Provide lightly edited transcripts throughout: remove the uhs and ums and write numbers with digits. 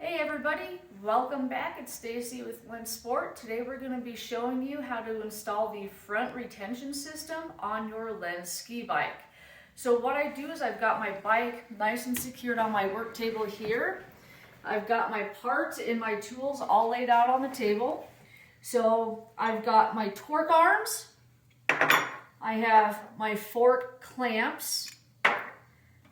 Hey everybody, welcome back. It's Stacy with Lenz. Today we're going to be showing you how to install the front retention system on your Lenz ski bike. So what I do is I've got my bike nice and secured on my work table here. I've got my parts and my tools all laid out on the table. So I've got my torque arms, I have my fork clamps,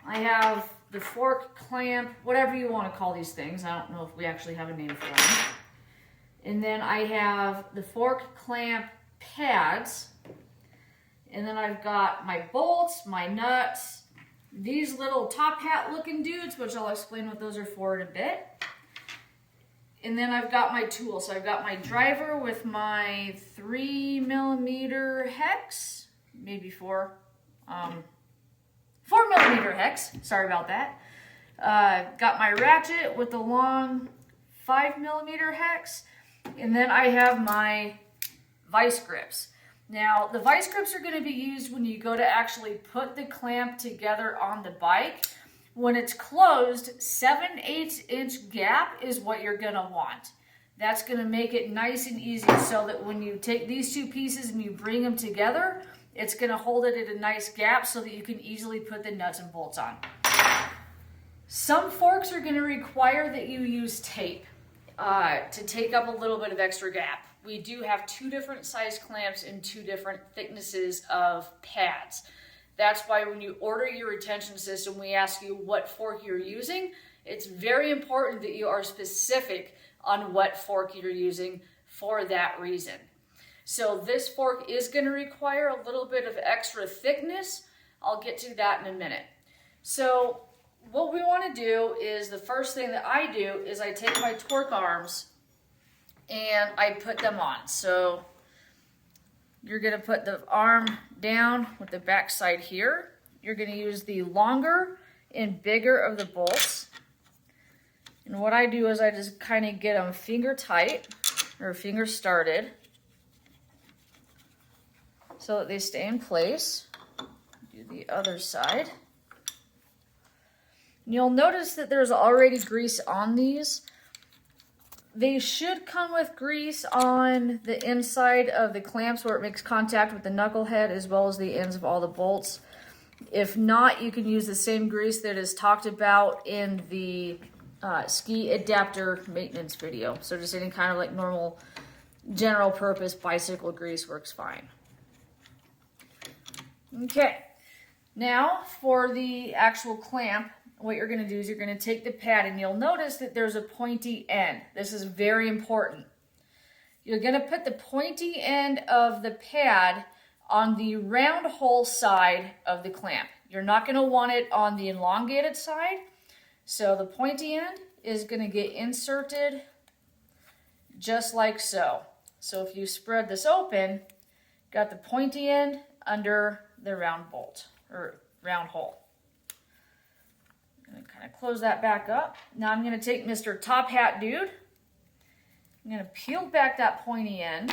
I have the fork clamp, whatever you want to call these things. I don't know if we actually have a name for them. And then I have the fork clamp pads. And then I've got my bolts, my nuts, these little top hat looking dudes, which I'll explain what those are for in a bit. And then I've got my tools. So I've got my driver with my 3mm hex, maybe 4mm hex, sorry about that. Got my ratchet with the long 5mm hex, and then I have my vice grips. Now, the vice grips are going to be used when you go to actually put the clamp together on the bike. When it's closed, 7/8 inch gap is what you're going to want. That's going to make it nice and easy so that when you take these two pieces and you bring them together, it's going to hold it at a nice gap so that you can easily put the nuts and bolts on. Some forks are going to require that you use tape to take up a little bit of extra gap. We do have two different size clamps and two different thicknesses of pads. That's why when you order your retention system, we ask you what fork you're using. It's very important that you are specific on what fork you're using for that reason. So this fork is going to require a little bit of extra thickness. I'll get to that in a minute. So what we want to do is, the first thing that I do is I take my torque arms and I put them on. So you're going to put the arm down with the back side here. You're going to use the longer and bigger of the bolts. And what I do is I just kind of get them finger tight or finger started, so that they stay in place. Do the other side. You'll notice that there's already grease on these. They should come with grease on the inside of the clamps where it makes contact with the knuckle head as well as the ends of all the bolts. If not, you can use the same grease that is talked about in the ski adapter maintenance video. So just any kind of like normal general purpose bicycle grease works fine. Okay, now for the actual clamp, what you're going to do is you're going to take the pad, and you'll notice that there's a pointy end. This is very important. You're going to put the pointy end of the pad on the round hole side of the clamp. You're not going to want it on the elongated side. So the pointy end is going to get inserted just like so. So if you spread this open, got the pointy end under the round bolt or round hole. I'm going to kind of close that back up. Now I'm going to take Mr. Top Hat Dude. I'm going to peel back that pointy end,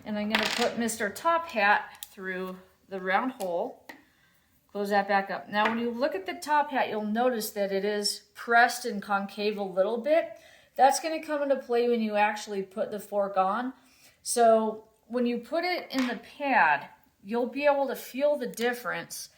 and I'm going to put Mr. Top Hat through the round hole. Close that back up. Now when you look at the top hat, you'll notice that it is pressed and concave a little bit. That's going to come into play when you actually put the fork on. So when you put it in the pad, you'll be able to feel the difference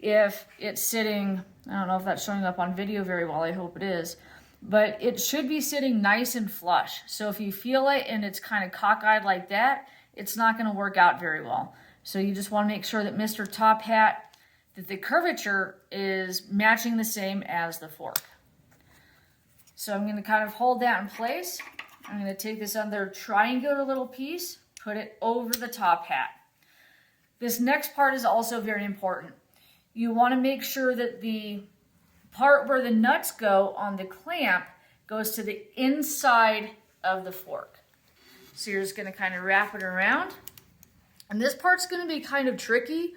if it's sitting, I don't know if that's showing up on video very well, I hope it is, but it should be sitting nice and flush. So if you feel it and it's kind of cockeyed like that, it's not going to work out very well. So you just want to make sure that Mr. Top Hat, that the curvature is matching the same as the fork. So I'm going to kind of hold that in place. I'm going to take this other triangular little piece, put it over the top hat. This next part is also very important. You want to make sure that the part where the nuts go on the clamp goes to the inside of the fork. So you're just going to kind of wrap it around. And this part's going to be kind of tricky.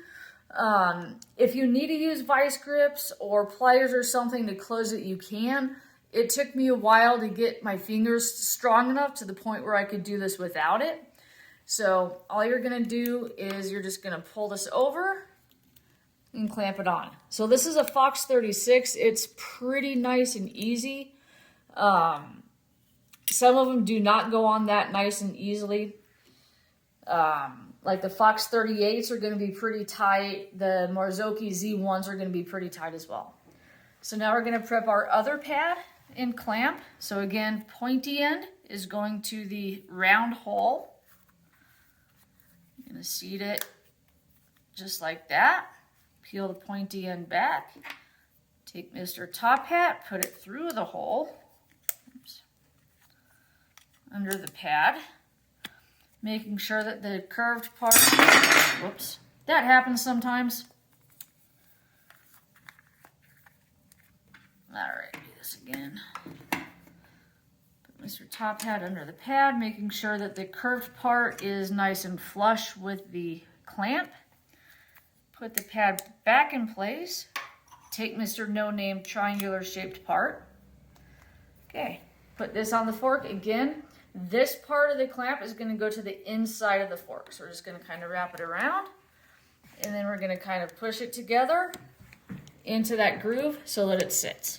If you need to use vice grips or pliers or something to close it, you can. It took me a while to get my fingers strong enough to the point where I could do this without it. So all you're going to do is you're just going to pull this over and clamp it on. So this is a Fox 36. It's pretty nice and easy. Some of them do not go on that nice and easily. Like the Fox 38s are going to be pretty tight. The Marzocchi Z1s are going to be pretty tight as well. So now we're going to prep our other pad and clamp. So again, pointy end is going to the round hole. I'm going to seat it just like that. Peel the pointy end back. Take Mr. Top Hat, put it through the hole. Oops. Under the pad. Making sure that the curved part, whoops, that happens sometimes. All right, do this again. Put Mr. Top Hat under the pad, making sure that the curved part is nice and flush with the clamp. Put the pad back in place. Take Mr. No Name triangular shaped part. Okay, put this on the fork again. This part of the clamp is going to go to the inside of the fork. So we're just going to kind of wrap it around. And then we're going to kind of push it together into that groove so that it sits.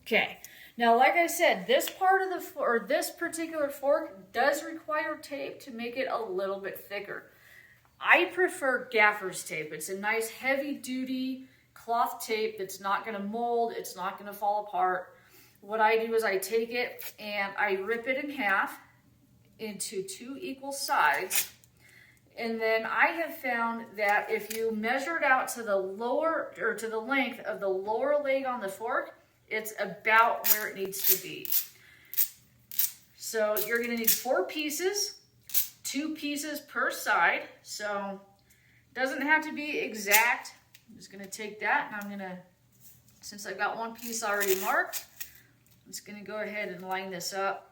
Okay. Now, like I said, this part of this particular fork does require tape to make it a little bit thicker. I prefer gaffer's tape. It's a nice heavy duty cloth tape that's not going to mold. It's not going to fall apart. What I do is I take it and I rip it in half into 2 equal sides, and then I have found that if you measure it out to the lower or to the length of the lower leg on the fork, it's about where it needs to be. So you're going to need 4 pieces, 2 pieces per side. So it doesn't have to be exact. I'm just going to take that and I'm going to, since I've got 1 piece already marked, I'm just going to go ahead and line this up.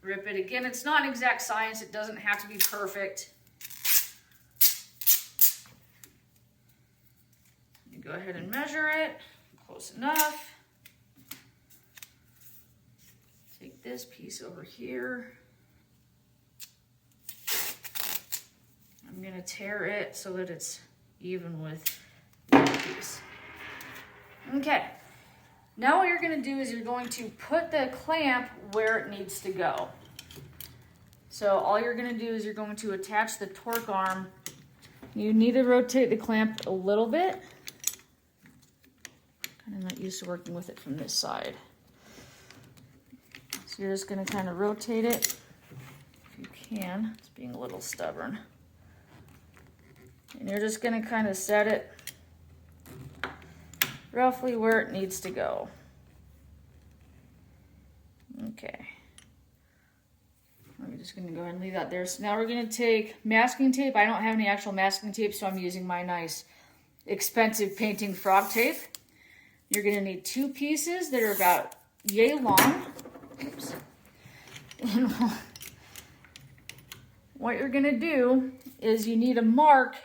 Rip it again. It's not an exact science. It doesn't have to be perfect. You go ahead and measure it. Close enough. Take this piece over here. I'm going to tear it so that it's even with this piece. Okay. Now what you're going to do is you're going to put the clamp where it needs to go. So all you're going to do is you're going to attach the torque arm. You need to rotate the clamp a little bit. I'm not used to working with it from this side. So you're just going to kind of rotate it if you can. It's being a little stubborn. And you're just going to kind of set it roughly where it needs to go. Okay. We're just going to go ahead and leave that there. So now we're going to take masking tape. I don't have any actual masking tape, so I'm using my nice expensive painting frog tape. You're going to need 2 pieces that are about yay long. Oops. And what you're going to do is you need to mark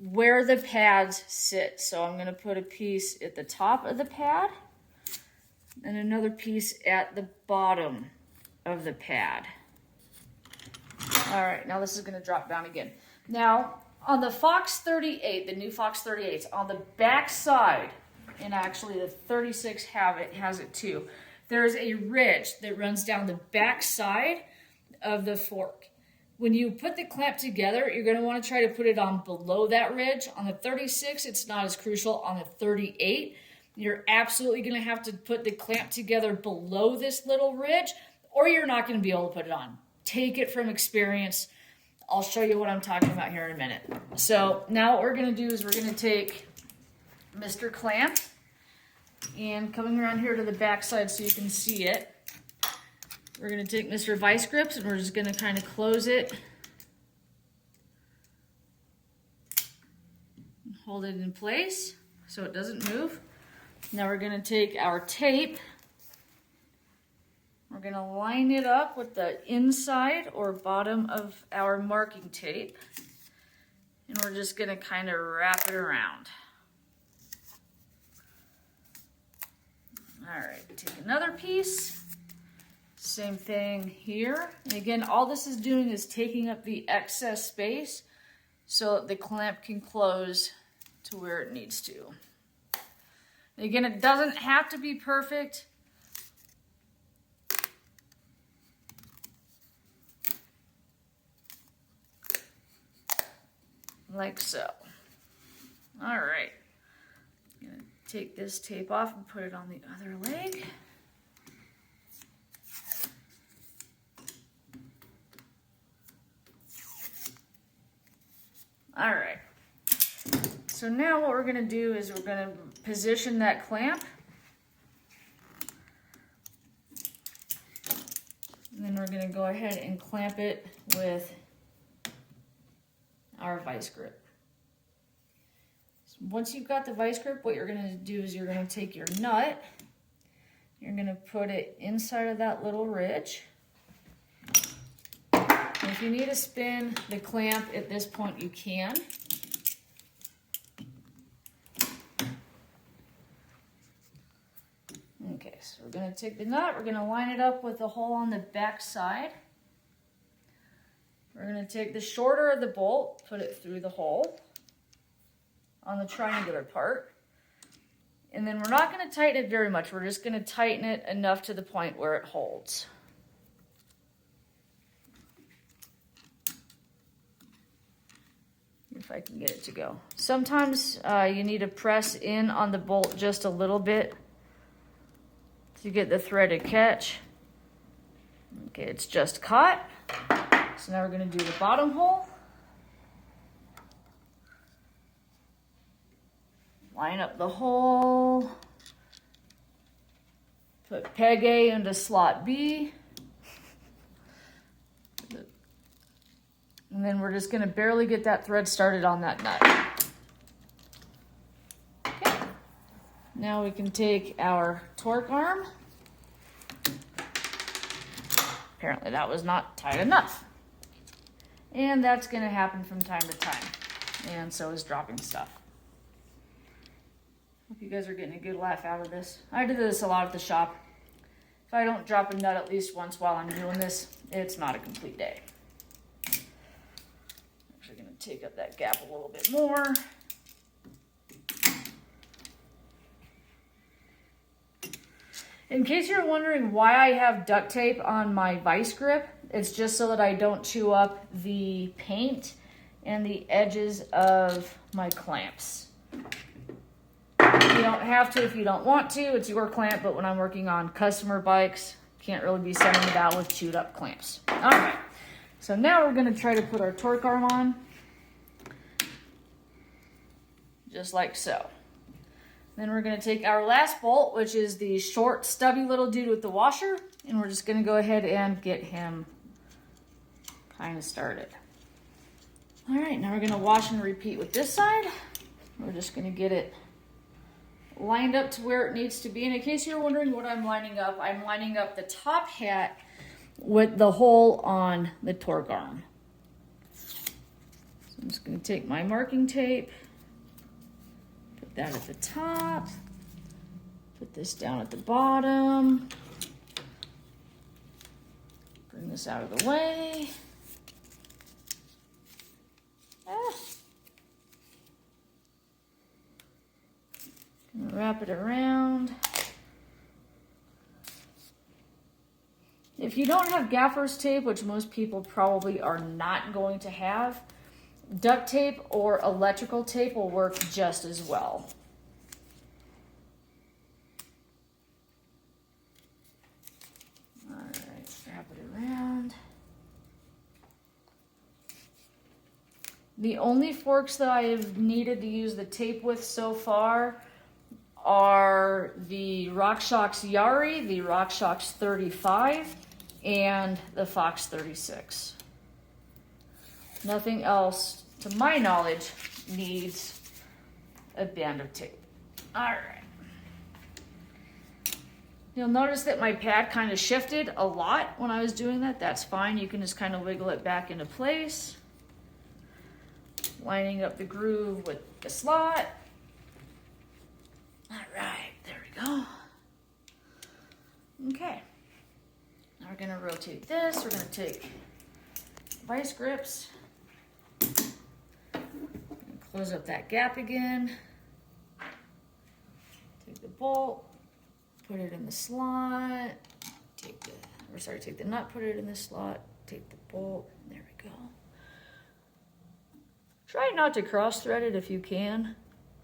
where the pads sit. So I'm going to put a piece at the top of the pad and another piece at the bottom of the pad. All right, now this is going to drop down again. Now on the Fox 38, the new Fox 38s, on the back side, and actually the 36 has it too, there's a ridge that runs down the back side of the fork. When you put the clamp together, you're going to want to try to put it on below that ridge. On the 36, it's not as crucial. On the 38, you're absolutely going to have to put the clamp together below this little ridge, or you're not going to be able to put it on. Take it from experience. I'll show you what I'm talking about here in a minute. So now what we're going to do is we're going to take Mr. Clamp and coming around here to the back side so you can see it. We're going to take Mr. Vice Grips and we're just going to kind of close it. And hold it in place so it doesn't move. Now we're going to take our tape. We're going to line it up with the inside or bottom of our marking tape. And we're just going to kind of wrap it around. All right, take another piece. Same thing here. And again, all this is doing is taking up the excess space so that the clamp can close to where it needs to. And again, it doesn't have to be perfect. like so. All right, I'm gonna take this tape off and put it on the other leg. All right, so now what we're gonna do is we're gonna position that clamp. And then we're gonna go ahead and clamp it with our vice grip. So once you've got the vice grip, what you're gonna do is you're gonna take your nut, you're gonna put it inside of that little ridge. And if you need to spin the clamp at this point, you can. Okay, so we're going to take the nut, we're going to line it up with the hole on the back side. We're going to take the shorter of the bolt, put it through the hole on the triangular part. And then we're not going to tighten it very much, we're just going to tighten it enough to the point where it holds. If I can get it to go. Sometimes you need to press in on the bolt just a little bit to get the thread to catch. Okay, it's just caught. So now we're going to do the bottom hole. Line up the hole. Put peg A into slot B. And then we're just going to barely get that thread started on that nut. Okay. Now we can take our torque arm. Apparently that was not tight enough. And that's going to happen from time to time. And so is dropping stuff. Hope you guys are getting a good laugh out of this. I do this a lot at the shop. If I don't drop a nut at least once while I'm doing this, it's not a complete day. Actually going to take up that gap a little bit more. In case you're wondering why I have duct tape on my vice grip, it's just so that I don't chew up the paint and the edges of my clamps. You don't have to if you don't want to, it's your clamp, but when I'm working on customer bikes, can't really be sending it out with chewed up clamps. All right, so now we're gonna try to put our torque arm on, just like so. Then we're gonna take our last bolt, which is the short, stubby little dude with the washer, and we're just gonna go ahead and get him kind of started. All right, now we're gonna wash and repeat with this side. We're just gonna get it lined up to where it needs to be. And in case you're wondering what I'm lining up the top hat with the hole on the torque arm. So I'm just gonna take my marking tape, put that at the top, put this down at the bottom, bring this out of the way. Gonna wrap it around. If you don't have gaffer's tape, which most people probably are not going to have, duct tape or electrical tape will work just as well. All right, wrap it around. The only forks that I have needed to use the tape with so far are the RockShox Yari, the RockShox 35, and the Fox 36. Nothing else, to my knowledge, needs a band of tape. All right. You'll notice that my pad kind of shifted a lot when I was doing that. That's fine. You can just kind of wiggle it back into place. Lining up the groove with the slot. All right, there we go. Okay, now we're gonna rotate this. We're gonna take vice grips, close up that gap again, take the bolt, put it in the slot, take the nut, put it in the slot, take the bolt, there we go. Try not to cross thread it if you can,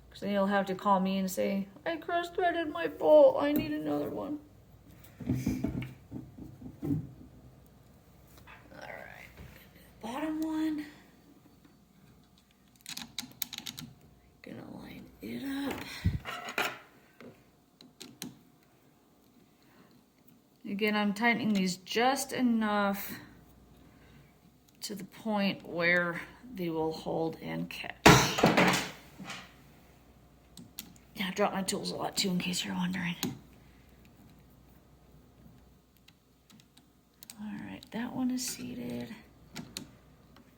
because then you'll have to call me and say, I cross threaded my bolt, I need another one. All right, bottom one. Gonna line it up. Again, I'm tightening these just enough to the point where they will hold and catch. Yeah, I drop my tools a lot too, in case you're wondering. All right, that one is seated.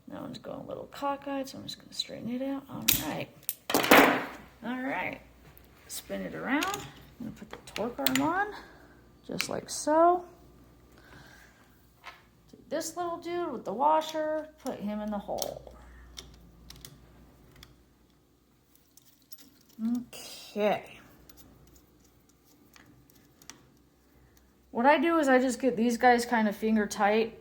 That one's going a little cockeyed, so I'm just gonna straighten it out. All right, spin it around. I'm gonna put the torque arm on, just like so. Take this little dude with the washer, put him in the hole. Okay. What I do is I just get these guys kind of finger tight.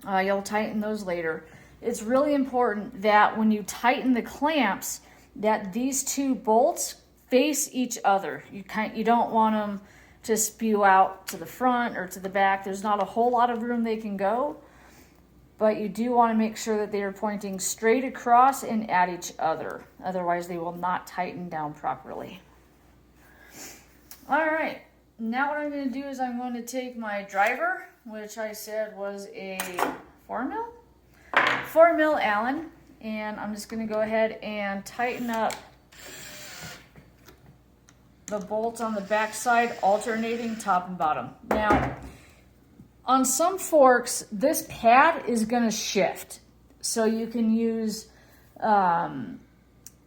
You'll tighten those later. It's really important that when you tighten the clamps, that these two bolts face each other. You don't want them to spew out to the front or to the back. There's not a whole lot of room they can go, but you do want to make sure that they are pointing straight across and at each other. Otherwise, they will not tighten down properly. All right, now what I'm going to do is I'm going to take my driver, which I said was a 4 mil Allen, and I'm just going to go ahead and tighten up the bolts on the back side, alternating top and bottom. Now, on some forks, this pad is going to shift. So you can use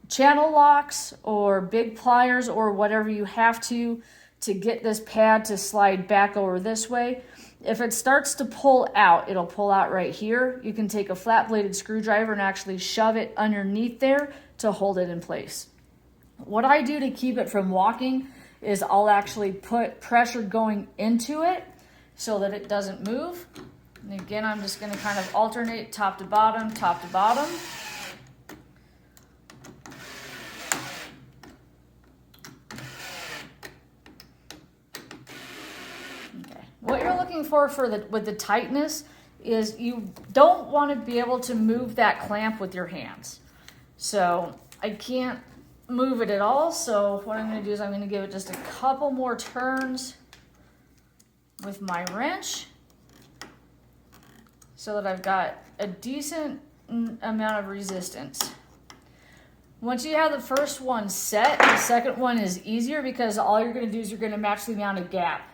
channel locks or big pliers or whatever you have to get this pad to slide back over this way. If it starts to pull out, it'll pull out right here. You can take a flat bladed screwdriver and actually shove it underneath there to hold it in place. What I do to keep it from walking is I'll actually put pressure going into it so that it doesn't move. And again, I'm just going to kind of alternate top to bottom, top to bottom. Okay. What you're looking for with the tightness is you don't want to be able to move that clamp with your hands. So I can't move it at all. So what I'm going to do is I'm going to give it just a couple more turns with my wrench so that I've got a decent amount of resistance. Once you have the first one set, the second one is easier because all you're going to do is you're going to match the amount of gap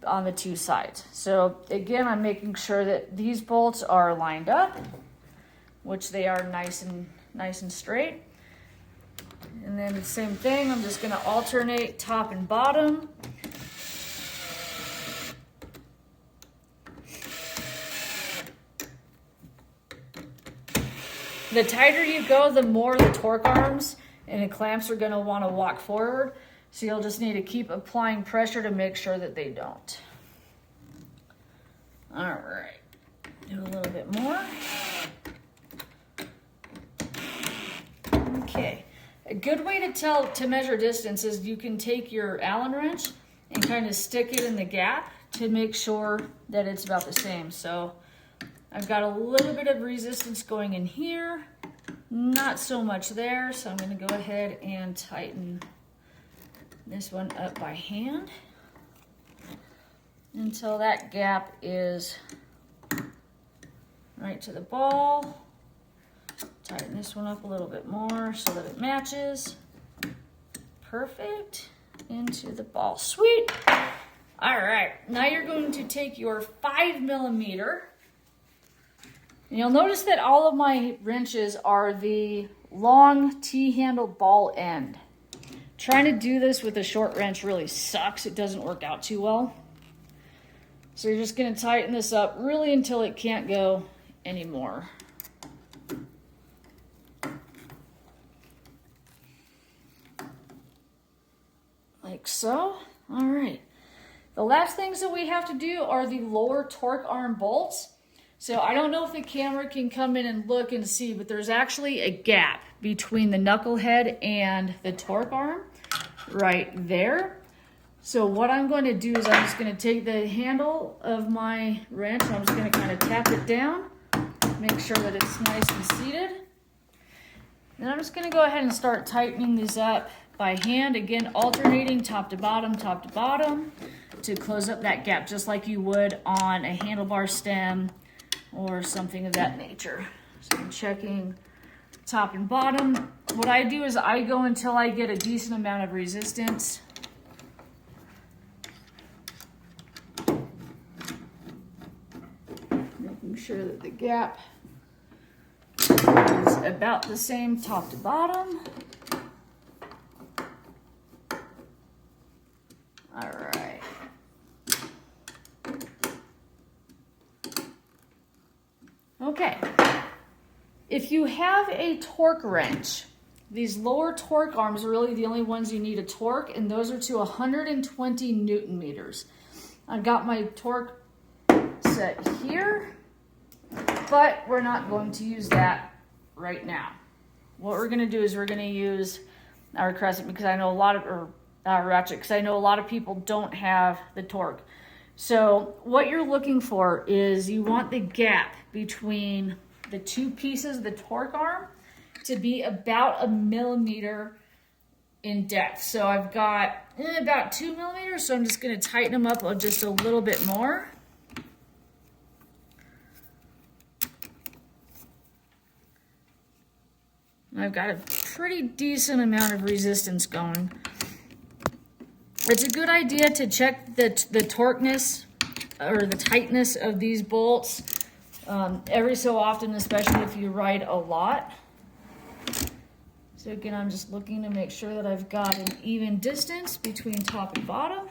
on the two sides. So again, I'm making sure that these bolts are lined up, which they are nice and straight. And then the same thing, I'm just going to alternate top and bottom. The tighter you go, the more the torque arms and the clamps are going to want to walk forward. So you'll just need to keep applying pressure to make sure that they don't. All right, do a little bit more. Okay, a good way to measure distance is you can take your Allen wrench and kind of stick it in the gap to make sure that it's about the same. So I've got a little bit of resistance going in here, not so much there, so I'm going to go ahead and tighten this one up by hand until that gap is right to the ball. Tighten this one up a little bit more so that it matches. Perfect. Into the ball. Sweet. All right, now you're going to take your 5 millimeter. And you'll notice that all of my wrenches are the long T-handle ball end. Trying to do this with a short wrench really sucks. It doesn't work out too well. So you're just going to tighten this up really until it can't go anymore. Like so. All right. The last things that we have to do are the lower torque arm bolts. So I don't know if the camera can come in and look and see, but there's actually a gap between the knucklehead and the torque arm right there. So what I'm going to do is I'm just going to take the handle of my wrench and I'm just going to kind of tap it down, make sure that it's nice and seated. Then I'm just going to go ahead and start tightening these up by hand, again alternating top to bottom to close up that gap, just like you would on a handlebar stem or something of that nature. So I'm checking top and bottom. What I do is I go until I get a decent amount of resistance. Making sure that the gap is about the same top to bottom. All right. Okay. If you have a torque wrench, these lower torque arms are really the only ones you need to torque, and those are to 120 Newton meters. I got my torque set here, but we're not going to use that right now. What we're going to do is we're going to use our crescent, because I know a lot of, or our ratchet, because I know a lot of people don't have the torque. So what you're looking for is you want the gap between the two pieces of the torque arm to be about 1 millimeter in depth. So I've got about 2 millimeters, so I'm just going to tighten them up just a little bit more. I've got a pretty decent amount of resistance going. It's a good idea to check the torqueness or the tightness of these bolts every so often, especially if you ride a lot. So again, I'm just looking to make sure that I've got an even distance between top and bottom.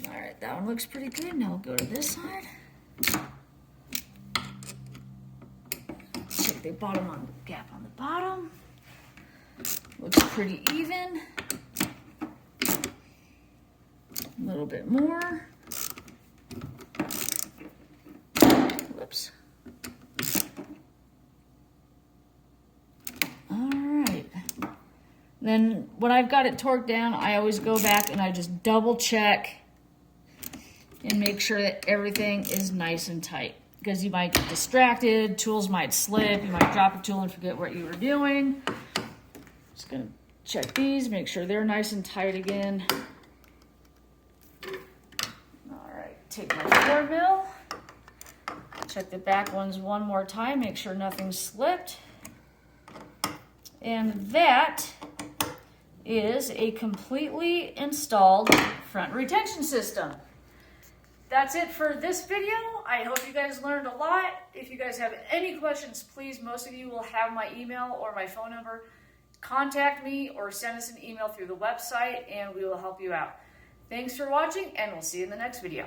All right, that one looks pretty good. Now we'll go to this side. Check the bottom on the gap on the bottom. Looks pretty even. A little bit more. Whoops. All right. Then when I've got it torqued down, I always go back and I just double check and make sure that everything is nice and tight. Because you might get distracted, tools might slip, you might drop a tool and forget what you were doing. Just gonna check these, make sure they're nice and tight again. All right, take my 4 mil, check the back ones one more time, make sure nothing's slipped. And that is a completely installed front retention system. That's it for this video. I hope you guys learned a lot. If you guys have any questions, please, most of you will have my email or my phone number. Contact me or send us an email through the website and we will help you out. Thanks for watching and we'll see you in the next video.